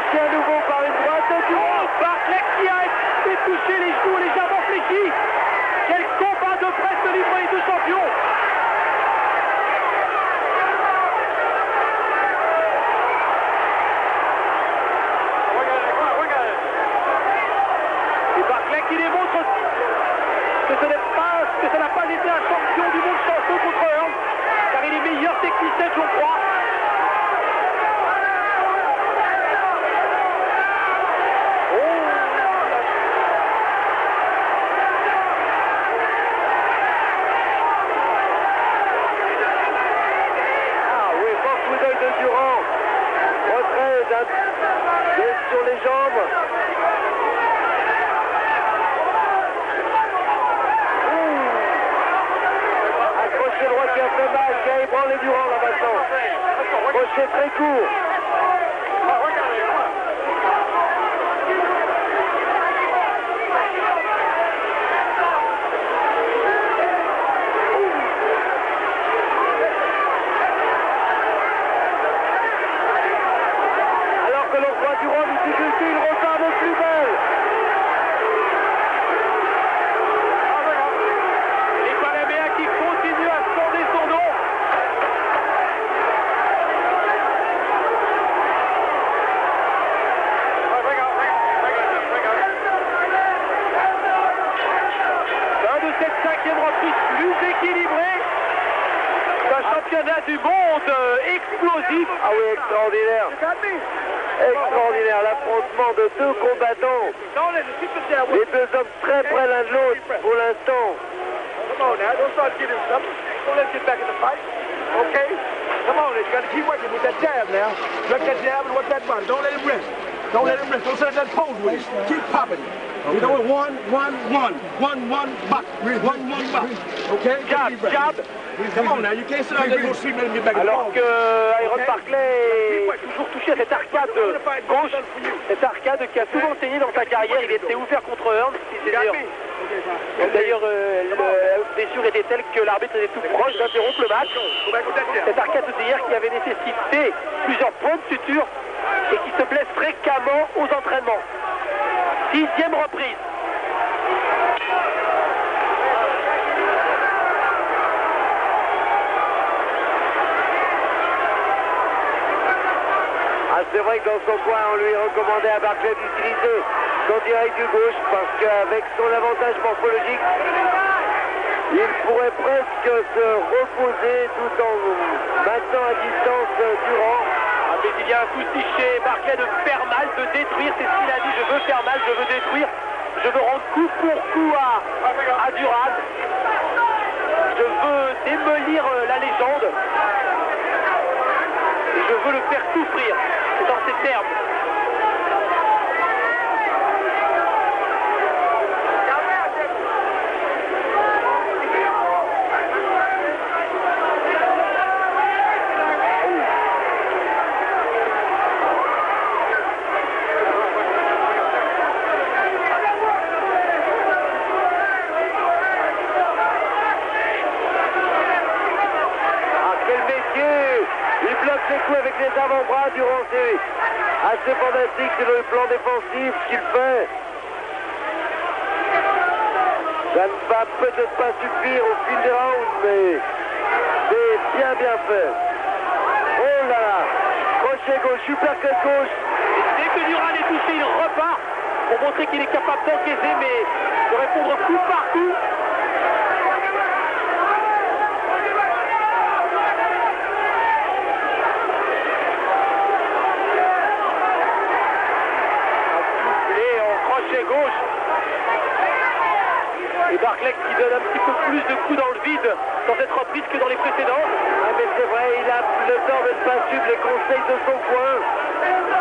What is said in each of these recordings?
touché à nouveau par une droite de Durand. Barclay qui a été touché les genoux légèrement fléchis. Quel combat de presse livre les deux champions. Et Barclay qui démontre que ça n'a pas été un champion du monde chanceux contre Hearn, car il est meilleur technicien que je crois. Sur les jambes. Un crochet droit qui a fait mal, qui a ébranlé Durand là maintenant. Crochet très court. Du monde explosif. Ah oui, extraordinaire. Extraordinaire, l'affrontement de deux combattants. Les deux hommes très près l'un de l'autre pour l'instant. Come on now, don't start getting something. Don't let's get back in the fight. Okay? Come on, you got to keep working with that jab now. Work that jab and work that body. Don't let him rest. Don't let him rest. Don't set that pose with him. Keep popping. Okay. You know, one, buck. One, buck. Okay? Jab. Come on now, you can't sit out there and go sleep and get back in the Alors que Iron Barclay est toujours touché à cette arcade gauche, cette arcade qui a souvent saigné dans sa carrière. Il était ouvert contre Hearn. D'ailleurs, la blessure était telle que l'arbitre était tout proche d'interrompre le match. Cette arcade d'hier qui avait nécessité plusieurs points de suture et qui se blesse fréquemment aux entraînements. 6e reprise. C'est vrai que dans son coin, on lui recommandait à Barclay d'utiliser son direct du gauche parce qu'avec son avantage morphologique, il pourrait presque se reposer tout en maintenant à distance Durand. Ah, mais il y a un souci chez Barclay de faire mal, de détruire. C'est ce qu'il a dit, je veux faire mal, je veux détruire. Je veux rendre coup pour coup à Durand. Je veux démolir la légende. Et je veux le faire souffrir. C'est dans ces termes. Avec les avant-bras durant assez fantastique sur le plan défensif ce qu'il fait. Ça ne va peut-être pas suffire au fil des rounds, mais c'est bien fait. Oh là là, crochet gauche, super cut gauche. Et dès que Durand est touché, il repart pour montrer qu'il est capable d'encaisser, mais de répondre coup par coup. Gauche. Et Barclay qui donne un petit peu plus de coups dans le vide dans cette reprise que dans les précédentes. Ah, mais c'est vrai, il a le temps de ne pas suivre les conseils de son coin,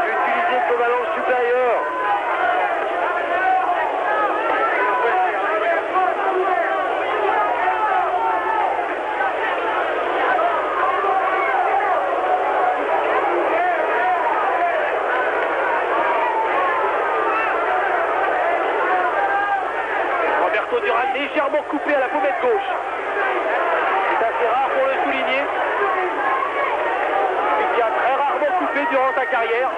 d'utiliser son ballon supérieur. Durand légèrement coupé à la pommette gauche. C'est assez rare pour le souligner. Il a très rarement coupé durant sa carrière.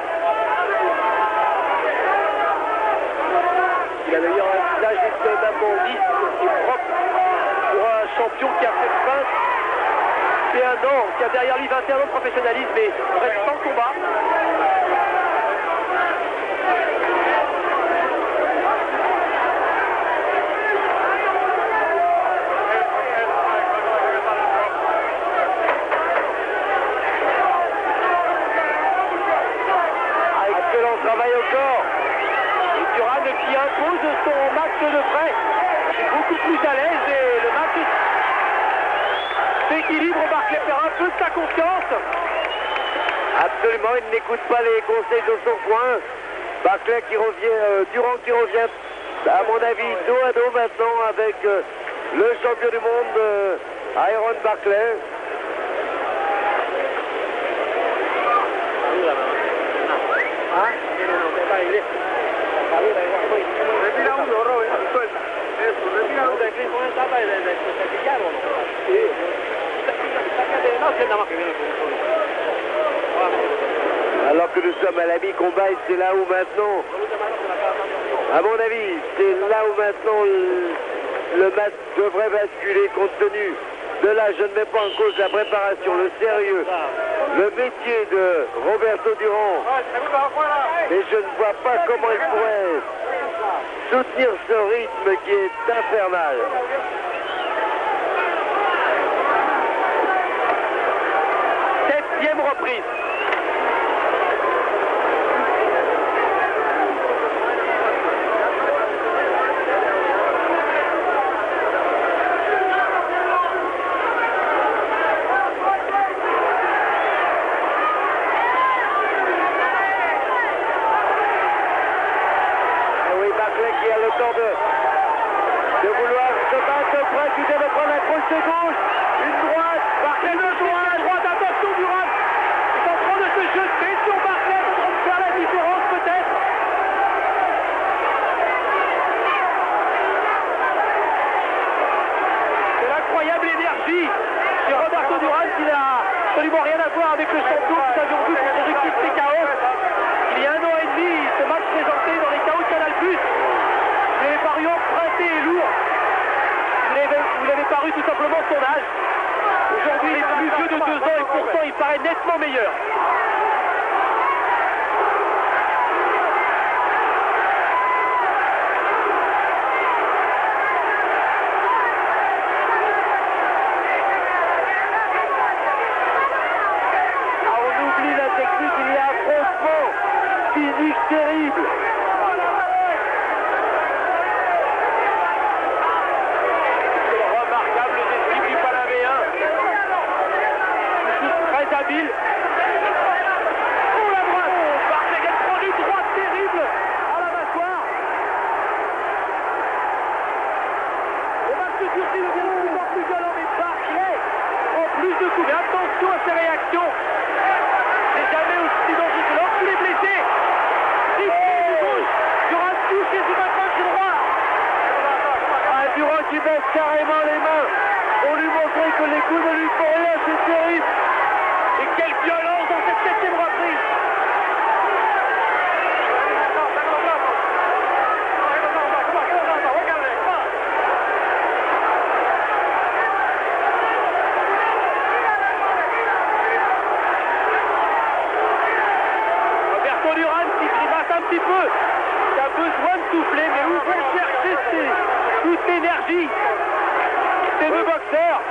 Il a d'ailleurs un visage étonnamment lisse et propre pour un champion qui a fait 21 ans, qui a derrière lui 21 ans de professionnalisme et reste sans combat. Travail au corps. Et Duran qui impose son match de près. Il est beaucoup plus à l'aise et le match s'équilibre. Barclay perd un peu de sa confiance. Absolument, il n'écoute pas les conseils de son coin. Barclay qui revient, Duran qui revient, à mon avis, dos à dos maintenant avec le champion du monde, Iron Barclay. Alors que nous sommes à la mi-combat, c'est là où maintenant, à mon avis, c'est là où maintenant le match devrait basculer compte tenu de là. Je ne mets pas en cause la préparation, le sérieux, le métier de Roberto Duran, mais je ne vois pas comment il pourrait soutenir ce rythme qui est infernal. Septième reprise. De vouloir se battre près, qui vient de prendre la crochet gauche, une droite, Barclay de droite, attention Duran, il est en train de se jeter sur Barclay, en train de faire la différence peut-être. C'est l'incroyable énergie chez Roberto Duran qui n'a absolument rien à voir avec le champion que nous avions vu pour son équipe TKO. Il y a 1 an et demi, ce match présenté dans les KO de Canal+. Il avait paru emprunté et lourd. Vous l'avez paru tout simplement son âge. Aujourd'hui, il est plus vieux de 2 ans et pourtant il paraît nettement meilleur. Ah, on oublie la technique, il y a un affrontement physique terrible. Habile. Oh la droite, Barclay qui a prend une droite terrible à la mâchoire. Le match se durcit, devient de plus en plus violent, mais Barclay prend plus de coups. Mais attention à ses réactions. C'est jamais aussi dangereux que lorsqu'il est blessé. Il fait du gauche. Duran touche et du matin du droit. Ah, Duran qui baisse carrément les mains pour lui montrer que les coups ne lui font rien, c'est terrible. Et quelle violence dans cette 7e reprise. Roberto Duran qui grimace un petit peu, qui a besoin de souffler, mais où vont chercher toute l'énergie ces deux boxeurs.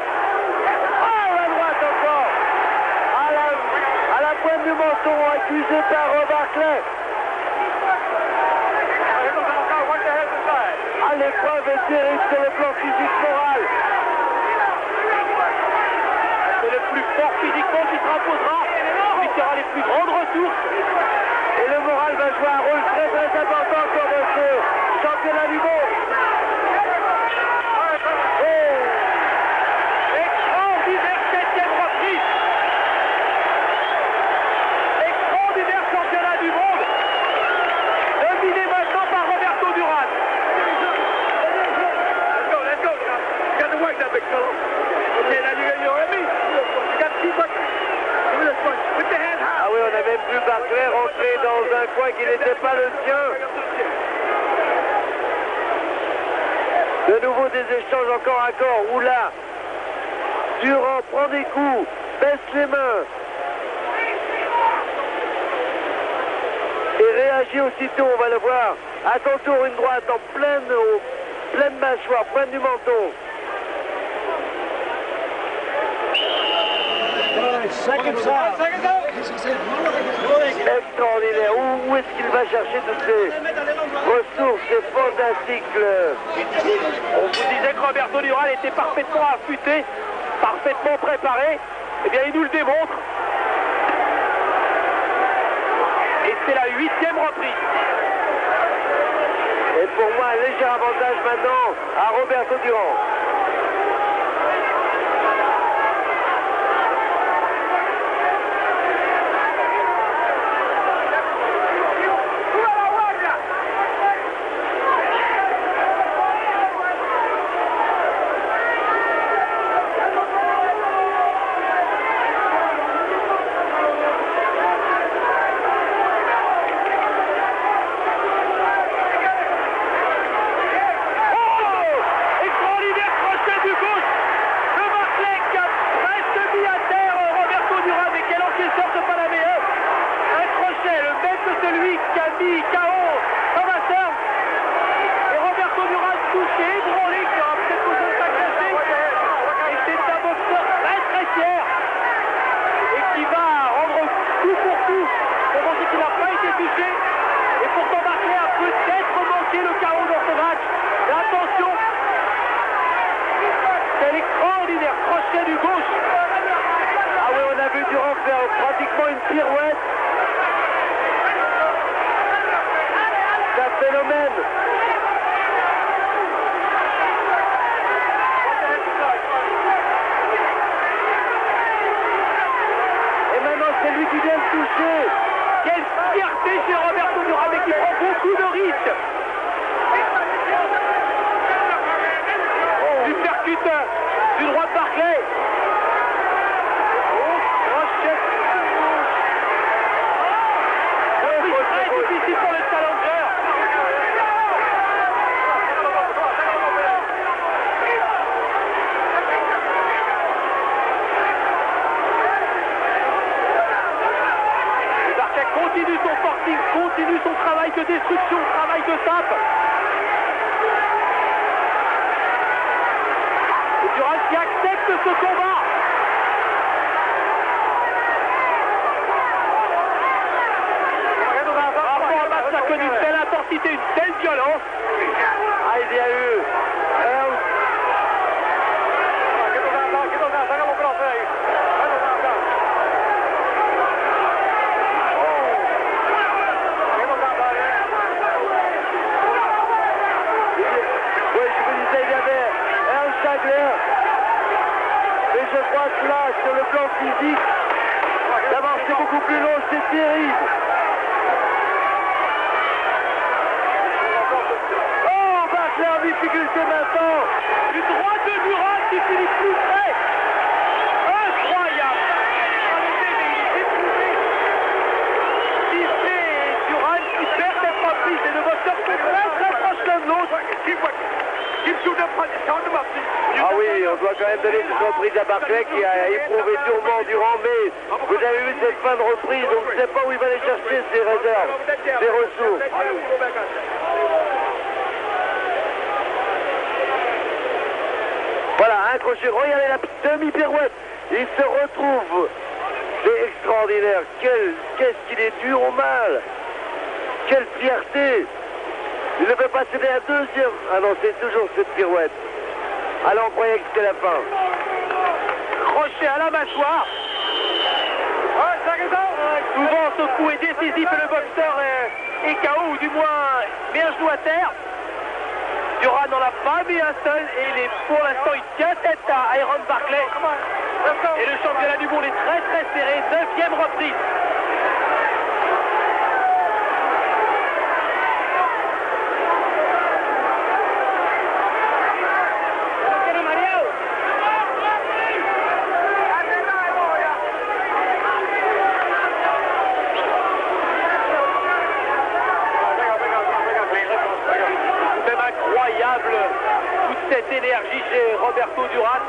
Oh, la droite encore. À la pointe du menton, accusé par Barclay. Ah, l'épreuve est terrible sur le plan physique moral. C'est le plus fort physiquement qui se imposera, celui qui aura les plus grandes ressources. Et le moral va jouer un rôle très très important comme ce championnat du monde. Extraordinaire 7e reprise. Extraordinaire championnat du monde. Dominé maintenant par Roberto Duran. Let's go. You got to work that big fella. Okay, now you're at me. You got to keep working. Give me this punch. Put your hand high. Ah oui, on a même vu Barclay rentrer dans un coin qui n'était pas le sien. De nouveau des échanges encore à corps. Où là, Durand prend des coups, baisse les mains. Et réagit aussitôt, on va le voir. À son tour, une droite en pleine mâchoire, pointe du menton. Extraordinaire. Où est-ce qu'il va chercher toutes ces ressources? C'est fantastique. On vous disait que Roberto Duran était parfaitement affûté, parfaitement préparé. Eh bien, il nous le démontre. Et c'est la 8e reprise. Et pour moi, un léger avantage maintenant à Roberto Duran. Pratiquement une pirouette. C'est un phénomène. Et maintenant c'est lui qui vient de toucher. Quelle fierté chez Roberto Duran, mais qui prend beaucoup de risques. Du percuteur, du droit de Barclay. Très difficile pour le challenger. Barclay continue son forcing, continue son travail de destruction, travail de sape. Et Duran qui accepte ce combat. Une telle intensité, une telle violence. Ah, il y a eu oui, je vous disais, il y avait Ernst Schagler. Mais je crois que là, sur le plan physique, d'abord c'est beaucoup plus long, c'est terrible. En difficulté maintenant. Une droite de Duran qui finit plus près. Incroyable. En effet, mais il est éprouvé. Si c'est Duran qui perd cette reprise, les deux boxeurs sont très proches l'un de l'autre. Ah oui, on doit quand même donner cette reprise à Barclay qui a éprouvé durement Duran, mais vous avez vu cette fin de reprise, on ne sait pas où il va aller chercher ses réserves, ses ressources. Voilà, un crochet, regardez la demi-pirouette, il se retrouve, c'est extraordinaire, qu'est-ce qu'il est dur au mal, quelle fierté, il ne peut pas céder à deuxième, ah non, c'est toujours cette pirouette, alors on croyait que c'était la fin. Crochet à la mâchoire. Souvent ce coup est décisif et le boxeur est KO, ou du moins met un genou à terre. Duran n'en a pas mis un seul et pour l'instant il tient tête à Iron Barclay. Et le championnat du monde est très serré, 9e reprise. cette énergie chez Roberto Duran.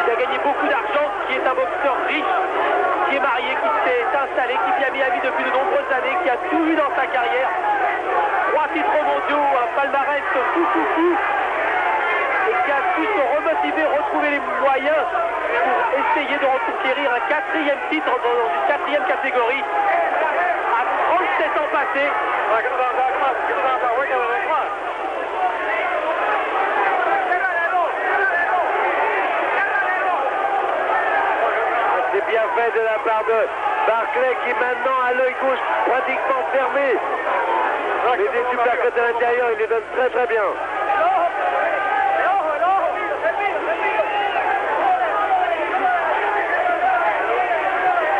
Il a gagné beaucoup d'argent, qui est un boxeur riche, qui est marié, qui s'est installé, qui vit à Miami depuis de nombreuses années, qui a tout eu dans sa carrière. 3 titres mondiaux, un palmarès fou, et qui a su se remotiver, retrouver les moyens pour essayer de reconquérir un 4e titre dans une 4e catégorie. À 37 ans passés. C'est bien fait de la part de Barclay qui maintenant a l'œil gauche pratiquement fermé. Les supercuts à l'intérieur, il les donne très bien.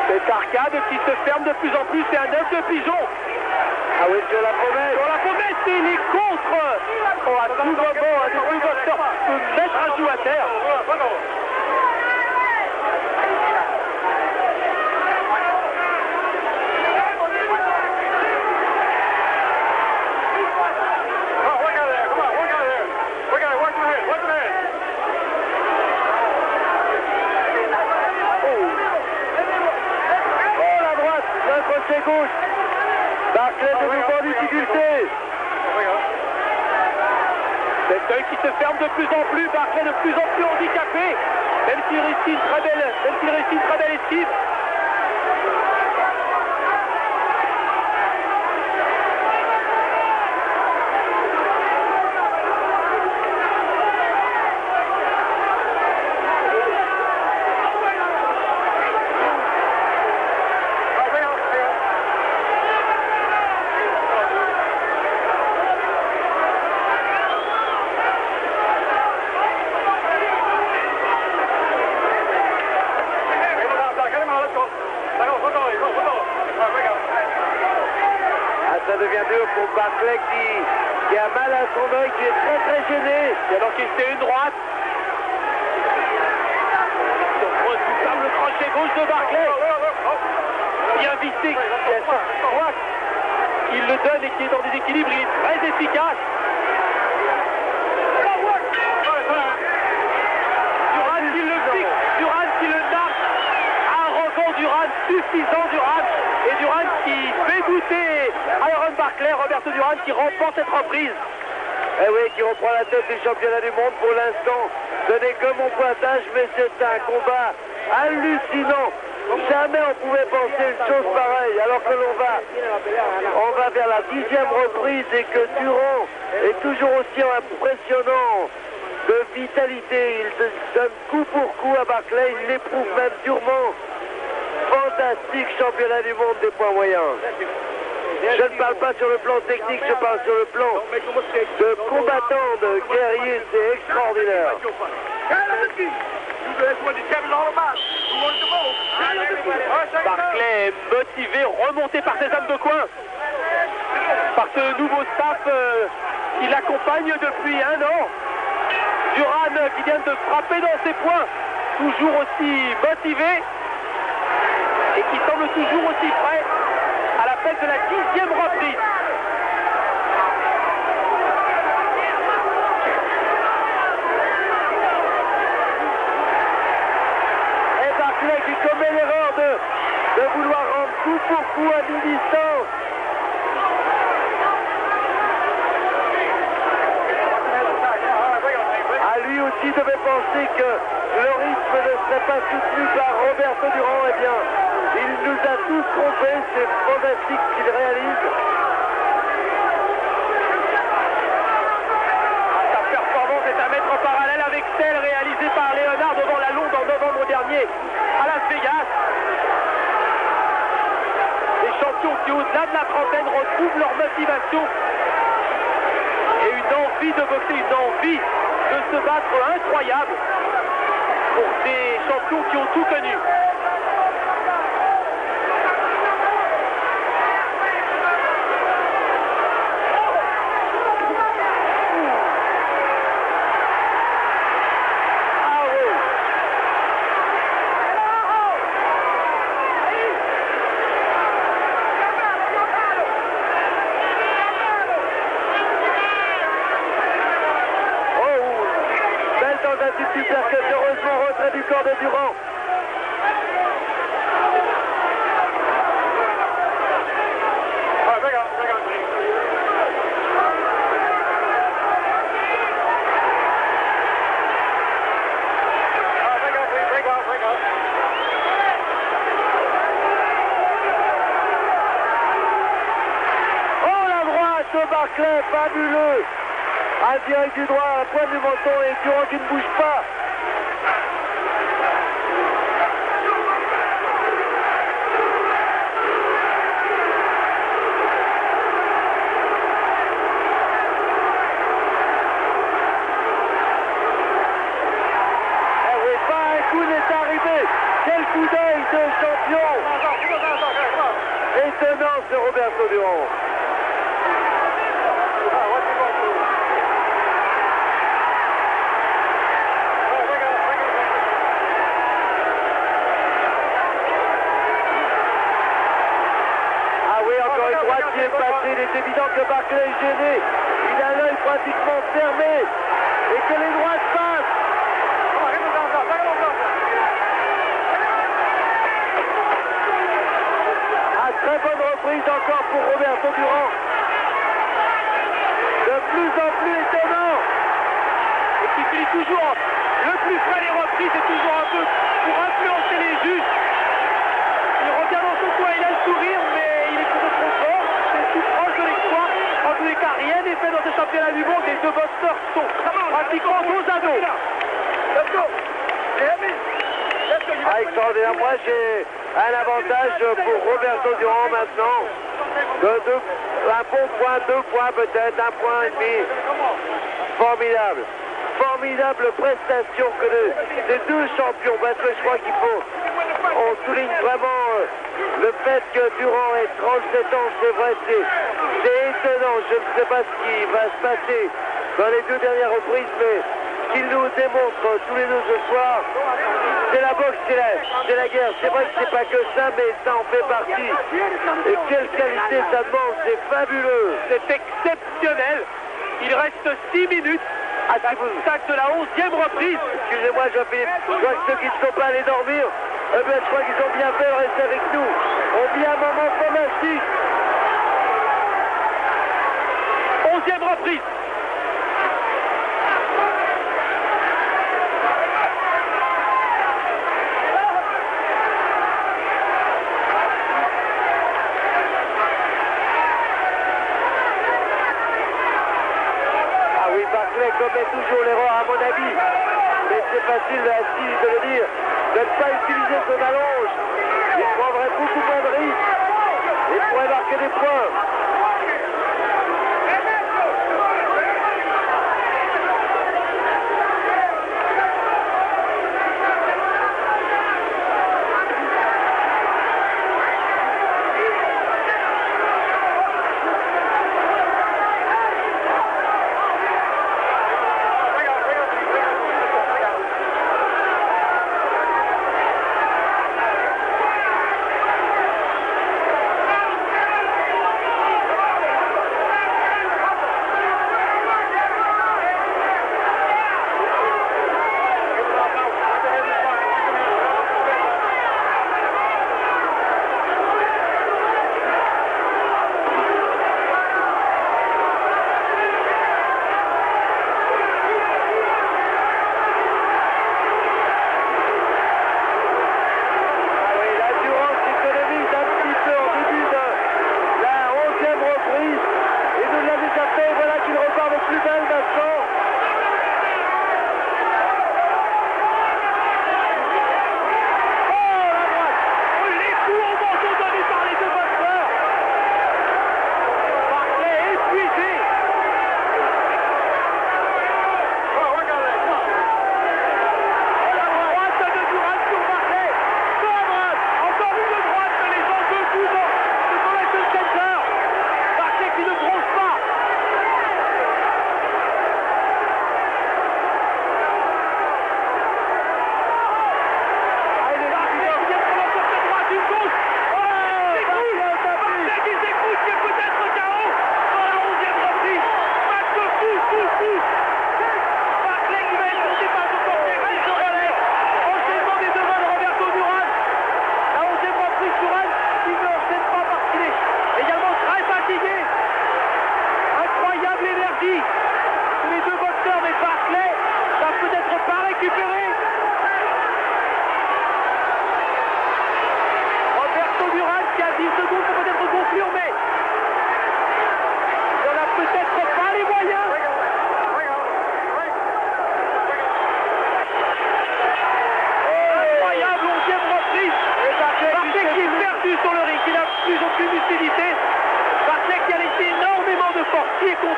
C'est Arcade qui se ferme de plus en plus, c'est un œuf de pigeon. Ah oui, sur la promesse. Sur la promesse, il est contre. Oh, à tout moment, un des deux boxeurs peut mettre un genou à terre. Crochet gauche. Barclay de nouveau en difficulté. Cet œil qui se ferme de plus en plus, Barclay de plus en plus handicapé, même s'il réussit une très belle esquive. Ça devient dur pour Barclay qui a mal à son œil, qui est très gêné. Et alors qu'il fait une droite. Le crochet gauche de Barclay. Bien vissé. Droite. Il le donne et qui est dans des équilibres, il est très efficace. Duran qui le fixe, Duran qui le narque. Un rebond Duran, suffisant Duran. Et Duran qui fait goûter Iron Barclay, Roberto Duran qui remporte cette reprise. Eh oui, qui reprend la tête du championnat du monde pour l'instant. Ce n'est que mon pointage, mais c'est un combat hallucinant. Jamais on pouvait penser une chose pareille, alors que on va vers la 10e reprise et que Duran est toujours aussi impressionnant de vitalité. Il donne coup pour coup à Barclay, il l'éprouve même durement. Fantastique championnat du monde des poids moyens. Je ne parle pas sur le plan technique, je parle sur le plan de combattant, de guerrier, c'est extraordinaire. Barclay est motivé, remonté par ses hommes de coin, par ce nouveau staff qui l'accompagne depuis 1 an. Duran qui vient de frapper dans ses poings, toujours aussi motivé et qui semble toujours aussi prêt à l'appel de la 10e reprise. Et Barclay qui commet l'erreur de vouloir rendre coup pour coup à mi-distance. Lui aussi devait penser que le rythme ne serait pas soutenu par Roberto Duran. Eh bien, il nous a tous trompés, c'est fantastique ce qu'il réalise. Sa performance est à mettre en parallèle avec celle réalisée par Léonard devant la Londe en novembre dernier à Las Vegas. Les champions qui, au-delà de la trentaine, retrouvent leur motivation et une envie de boxer, une envie de se battre incroyable pour des champions qui ont tout connu. Barclay, fabuleux. À direct du droit, à la pointe du menton et Durand qui ne bouge pas. Quel coup d'œil de champion! Étonnant ce Roberto Durand. Ah oui, encore une droite qui est passée. Il est évident que Barclay est gêné. Il a l'œil pratiquement fermé et que les droites passent. Très bonne reprise encore pour Roberto Durand. De plus en plus étonnant. Et qui finit toujours le plus frais les reprises, c'est toujours un peu pour influencer les juges. Il revient dans son coin, il a le sourire, mais il est toujours trop fort. C'est tout proche de l'exploit. En tous les cas, rien n'est fait dans ce championnat du monde. Les deux boxeurs sont pratiquement dos à dos. Let's go. Extraordinaire. Moi, j'ai un avantage pour Roberto Durand maintenant. Un bon point, 2 points peut-être, 1 point et demi. Formidable. Formidable prestation que des deux champions. Parce que je crois qu'il faut... On souligne vraiment le fait que Durand ait 37 ans. C'est vrai, c'est étonnant. Je ne sais pas ce qui va se passer dans les deux dernières reprises, mais qu'il nous démontre tous les deux ce soir, c'est la boxe, c'est la guerre. C'est vrai que c'est pas que ça, mais ça en fait partie. Et quelle qualité ça demande, c'est fabuleux. C'est exceptionnel. Il reste 6 minutes à l'attaque de la 11e reprise. Excusez-moi, Jean-Philippe, je crois que ceux qui ne sont pas allés dormir, eh bien, je crois qu'ils ont bien fait de rester avec nous. On vit un moment fantastique. 11e reprise. Barclay commet toujours l'erreur à mon avis, mais c'est facile de le dire, de ne pas utiliser son allonge. Il prendrait beaucoup moins de risques et pourrait marquer des points.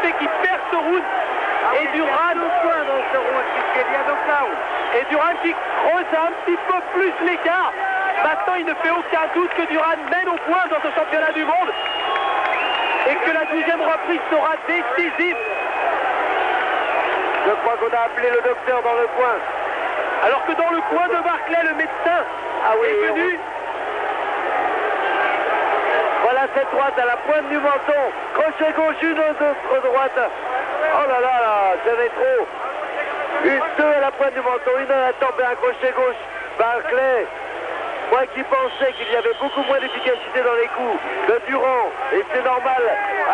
fait qu'il perd ce round. Et Duran au point dans ce round, puisqu'il y a knockout. Et Duran qui creuse un petit peu plus l'écart. Maintenant, il ne fait aucun doute que Duran mène au point dans ce championnat du monde. Et que la 12e reprise sera décisive. Je crois qu'on a appelé le docteur dans le coin. Alors que dans le coin de Barclay, le médecin est venu. Voilà cette droite à la pointe du menton. Crochet gauche, une autre droite. Oh là là là, j'avais trop. Deux à la pointe du menton, une à la tempe et un crochet gauche. Barclay, moi qui pensais qu'il y avait beaucoup moins d'efficacité dans les coups de Durand, et c'est normal,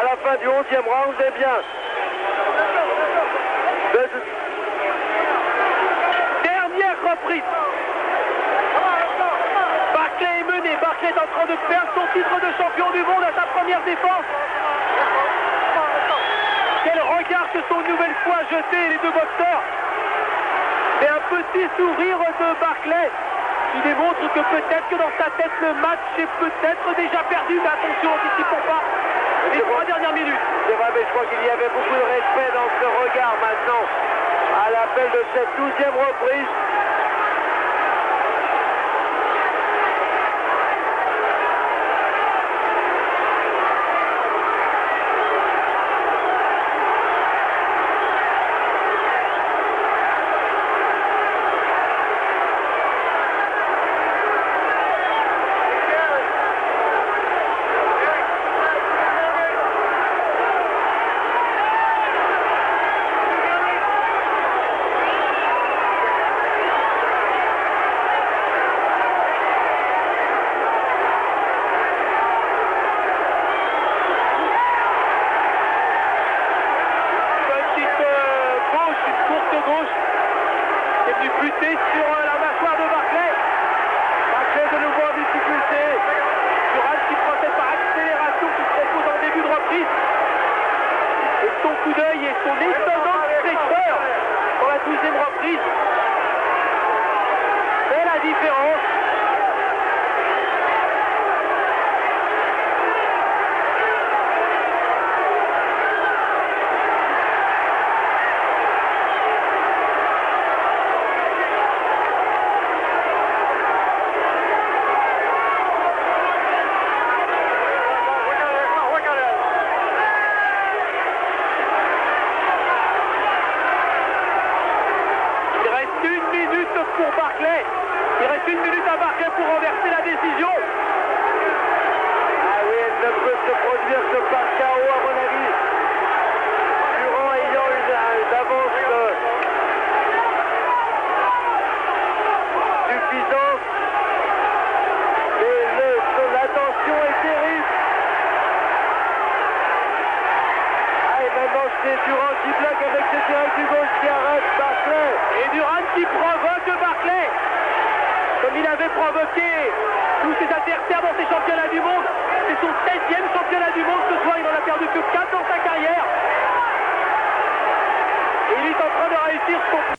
à la fin du 11e round, eh bien. Dernière reprise. Barclay est mené. Barclay est en train de perdre son titre de champion du monde à sa première défense. Quel regard se sont une nouvelle fois jetés les deux boxeurs. Mais un petit sourire de Barclay qui démontre que peut-être que dans sa tête le match est peut-être déjà perdu. Mais attention, n'anticipons pas les 3 dernières minutes. C'est vrai, mais je crois qu'il y avait beaucoup de respect dans ce regard maintenant à l'appel de cette 12e reprise. Pour Barclay. Il reste 1 minute à Barclay pour renverser la décision. Ah oui, elle ne peut se produire que par KO à mon avis. Durand ayant une avance suffisante. Mais la tension est terrible. Ah, et maintenant c'est Durand qui bloque avec ce direct du gauche qui arrête Barclay. Et Durand qui provoque Barclay, comme il avait provoqué tous ses adversaires dans ses championnats du monde. C'est son 7e championnat du monde ce soir, il n'en a perdu que 4 dans sa carrière. Et il est en train de réussir son